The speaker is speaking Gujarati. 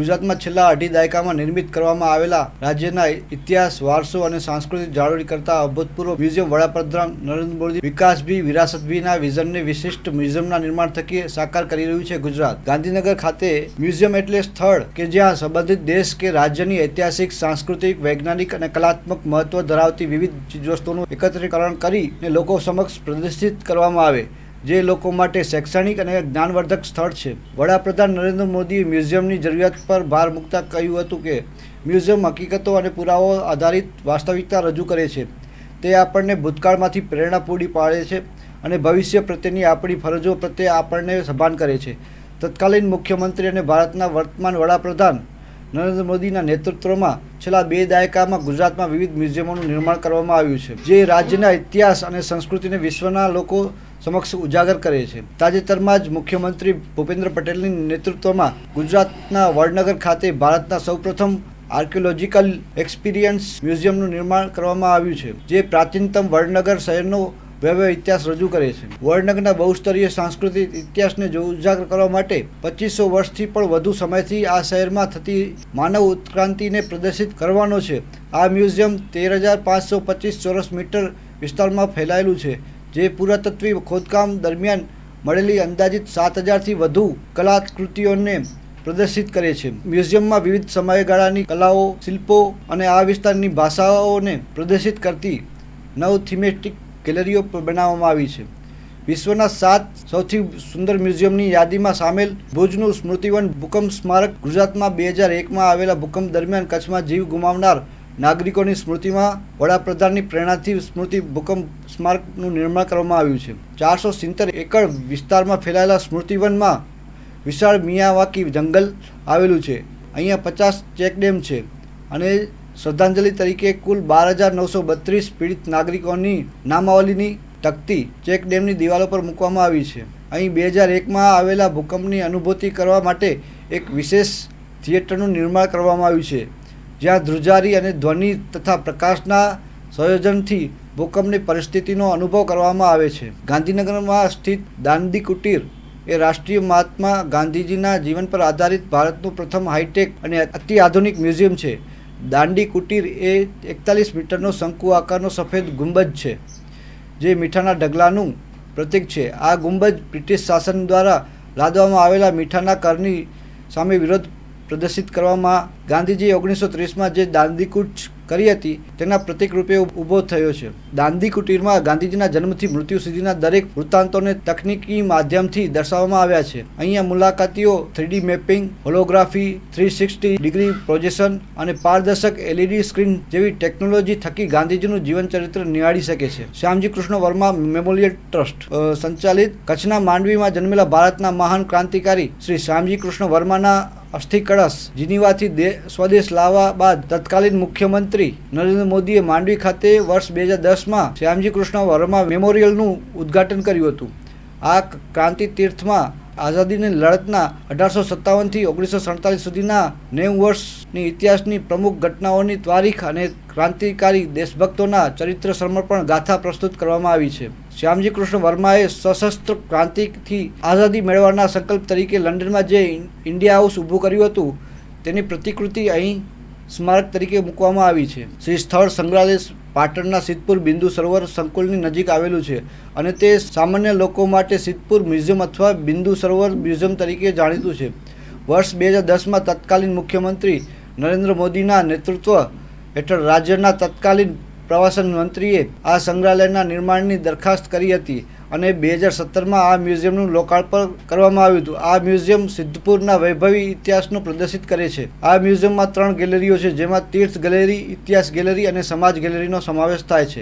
ગુજરાતમાં છેલ્લા અઢી દાયકામાં નિર્મિત કરવામાં આવેલા રાજ્યના ઇતિહાસ, વારસો અને સાંસ્કૃતિક જાળવણી કરતા અભૂતપૂર્વ મ્યુઝિયમ વડાપ્રધાન નરેન્દ્ર મોદી વિકાસ ભી વિરાસત ભીના વિઝનને વિશિષ્ટ મ્યુઝિયમના નિર્માણ થકી સાકાર કરી રહ્યું છે. ગુજરાત ગાંધીનગર ખાતે મ્યુઝિયમ એટલે સ્થળ કે જ્યાં સંબંધિત દેશ કે રાજ્યની ઐતિહાસિક, સાંસ્કૃતિક, વૈજ્ઞાનિક અને કલાત્મક મહત્વ ધરાવતી વિવિધ ચીજવસ્તુઓનું એકત્રીકરણ કરીને લોકો સમક્ષ પ્રદર્શિત કરવામાં આવે, જે લોકો માટે શૈક્ષણિક અને જ્ઞાનવર્ધક સ્થળ છે. વડાપ્રધાન નરેન્દ્ર મોદીએ મ્યુઝિયમની જરૂરિયાત પર ભાર મૂકતા કહ્યું હતું કે મ્યુઝિયમ હકીકતો અને પુરાવાઓ આધારિત વાસ્તવિકતા રજૂ કરે છે. તે આપણને ભૂતકાળમાંથી પ્રેરણા પૂરી પાડે છે અને ભવિષ્ય પ્રત્યેની આપણી ફરજો પ્રત્યે આપણને સભાન કરે છે. તત્કાલીન મુખ્યમંત્રી અને ભારતના વર્તમાન વડાપ્રધાન નરેન્દ્ર મોદીના નેતૃત્વમાં છેલ્લા 2 દાયકામાં ગુજરાતમાં વિવિધ મ્યુઝિયમોનું નિર્માણ કરવામાં આવ્યું છે, જે રાજ્યના ઇતિહાસ અને સંસ્કૃતિને વિશ્વના લોકો સમક્ષ ઉજાગર કરે છે. તાજેતરમાં જ મુખ્યમંત્રી ભૂપેન્દ્ર પટેલની નેતૃત્વમાં ગુજરાતના વડનગર ખાતે ભારતના સૌપ્રથમ આર્કિયોલોજીકલ એક્સપિરિયન્સ મ્યુઝિયમનું નિર્માણ કરવામાં આવ્યું છે, જે પ્રાચીનતમ વડનગર શહેરનો ભવ્ય ઇતિહાસ રજૂ કરે છે. વડનગરના બહુસ્તરીય સાંસ્કૃતિક ઇતિહાસને ઉજાગર કરવા માટે 2500 વર્ષથી પણ વધુ સમયથી આ શહેરમાં થતી માનવ ઉત્ક્રાંતિને પ્રદર્શિત કરવાનો છે. આ મ્યુઝિયમ 13,525 ચોરસ મીટર વિસ્તારમાં ફેલાયેલું છે, જે પુરાતત્વીય ખોદકામ દરમિયાન મળેલી અંદાજિત 7,000થી વધુ કલાકૃતિઓને પ્રદર્શિત કરે છે. મ્યુઝિયમમાં વિવિધ સમયગાળાની કલાઓ, શિલ્પો અને આ વિસ્તારની ભાષાઓને પ્રદર્શિત કરતી 9 થીમેટિક ગેલેરીઓ બનાવવામાં આવી છે. વિશ્વના 7 સૌથી સુંદર મ્યુઝિયમની યાદીમાં સામેલ ભુજનું સ્મૃતિવન ભૂકંપ સ્મારક ગુજરાતમાં 2001માં આવેલા ભૂકંપ દરમિયાન કચ્છમાં જીવ ગુમાવનાર નાગરિકોની સ્મૃતિમાં વડાપ્રધાનની પ્રેરણાથી સ્મૃતિ ભૂકંપ સ્મારકનું નિર્માણ કરવામાં આવ્યું છે. 470 એકર વિસ્તારમાં ફેલાયેલા સ્મૃતિવનમાં વિશાળ મિયાવાકી જંગલ આવેલું છે. અહીંયા 50 ચેકડેમ છે અને શ્રદ્ધાંજલિ તરીકે કુલ 12,932 પીડિત નાગરિકોની નામાવલીની તકતી ચેકડેમની દિવાલો પર મૂકવામાં આવી છે. અહીં 2001માં આવેલા ભૂકંપની અનુભૂતિ કરવા માટે એક વિશેષ થિયેટરનું નિર્માણ કરવામાં આવ્યું છે, જ્યાં ધ્રુજારી અને ધ્વનિ તથા પ્રકાશના સંયોજનથી ભૂકંપની પરિસ્થિતિનો અનુભવ કરવામાં આવે છે. ગાંધીનગરમાં સ્થિત દાંડી કુટીર એ રાષ્ટ્રીય મહાત્મા ગાંધીજીના જીવન પર આધારિત ભારતનું પ્રથમ હાઈટેક અને અતિ આધુનિક મ્યુઝિયમ છે. દાંડી કુટીર એ 41 મીટરનો શંકુ આકારનો સફેદ ગુંબજ છે, જે મીઠાના ઢગલાનું પ્રતીક છે. આ ગુંબજ બ્રિટિશ શાસન દ્વારા લાદવામાં આવેલા મીઠાના કરની સામે વિરોધ પ્રદર્શિત કરવામાં ગાંધીજીએ 1930માં જે દાંડી કૂચ કરી હતી તેના પ્રતીક રૂપે ઊભો થયો છે. દાંડી કુટીરમાં ગાંધીજીના જન્મથી મૃત્યુ સુધીના દરેક વૃત્તાંતોને તકનીકી માધ્યમથી દર્શાવવામાં આવ્યા છે. અહીંયા મુલાકાતીઓ 3D mapping, holography, 360 degree projection અને પારદર્શક LED સ્ક્રીન જેવી ટેકનોલોજી થકી ગાંધીજીનું જીવન ચરિત્ર નિહાળી શકે છે. શ્યામજી કૃષ્ણ વર્મા મેમોરિયલ ટ્રસ્ટ સંચાલિત કચ્છના માંડવીમાં જન્મેલા ભારતના મહાન ક્રાંતિકારી શ્રી શ્યામજી કૃષ્ણ વર્માના અસ્થિ કળશ જીનીવાથી સ્વદેશ લાવવા બાદ તત્કાલીન મુખ્યમંત્રી નરેન્દ્ર મોદીએ માંડવી ખાતે વર્ષ 2010માં શ્યામજી કૃષ્ણ વર્મા મેમોરિયલનું ઉદ્ઘાટન કર્યું હતું. આ ક્રાંતિ તીર્થમાં આઝાદીની લડતના 1857થી 1947 સુધીના 90 વર્ષની ઇતિહાસની પ્રમુખ ઘટનાઓની તારીખ અને ક્રાંતિકારી દેશભક્તોના ચરિત્ર સમર્પણ ગાથા પ્રસ્તુત કરવામાં આવી છે. શ્યામજી કૃષ્ણ વર્માએ સશસ્ત્ર ક્રાંતિથી આઝાદી મેળવવાના સંકલ્પ તરીકે લંડનમાં જે ઇન્ડિયા હાઉસ ઊભું કર્યું હતું, તેની પ્રતિકૃતિ અહીં સ્મારક તરીકે મૂકવામાં આવી છે. શ્રી સ્થળ સંગ્રહાલય પાટણના સિદ્ધપુર બિંદુ સરોવર સંકુલની નજીક આવેલું છે અને તે સામાન્ય લોકો માટે સિદ્ધપુર મ્યુઝિયમ અથવા બિંદુ સરોવર મ્યુઝિયમ તરીકે જાણીતું છે. વર્ષ 2010માં તત્કાલીન મુખ્યમંત્રી નરેન્દ્ર મોદીના નેતૃત્વ હેઠળ રાજ્યના તત્કાલીન પ્રવાસન મંત્રીએ આ સંગ્રહાલયના નિર્માણની દરખાસ્ત કરી હતી અને 2017માં આ મ્યુઝિયમનું લોકાર્પણ કરવામાં આવ્યું હતું. આ મ્યુઝિયમ સિદ્ધપુરના વૈભવી ઇતિહાસનું પ્રદર્શિત કરે છે. આ મ્યુઝિયમમાં 3 ગેલેરીઓ છે, જેમાં તીર્થ ગેલેરી, ઇતિહાસ ગેલેરી અને સમાજ ગેલેરીનો સમાવેશ થાય છે.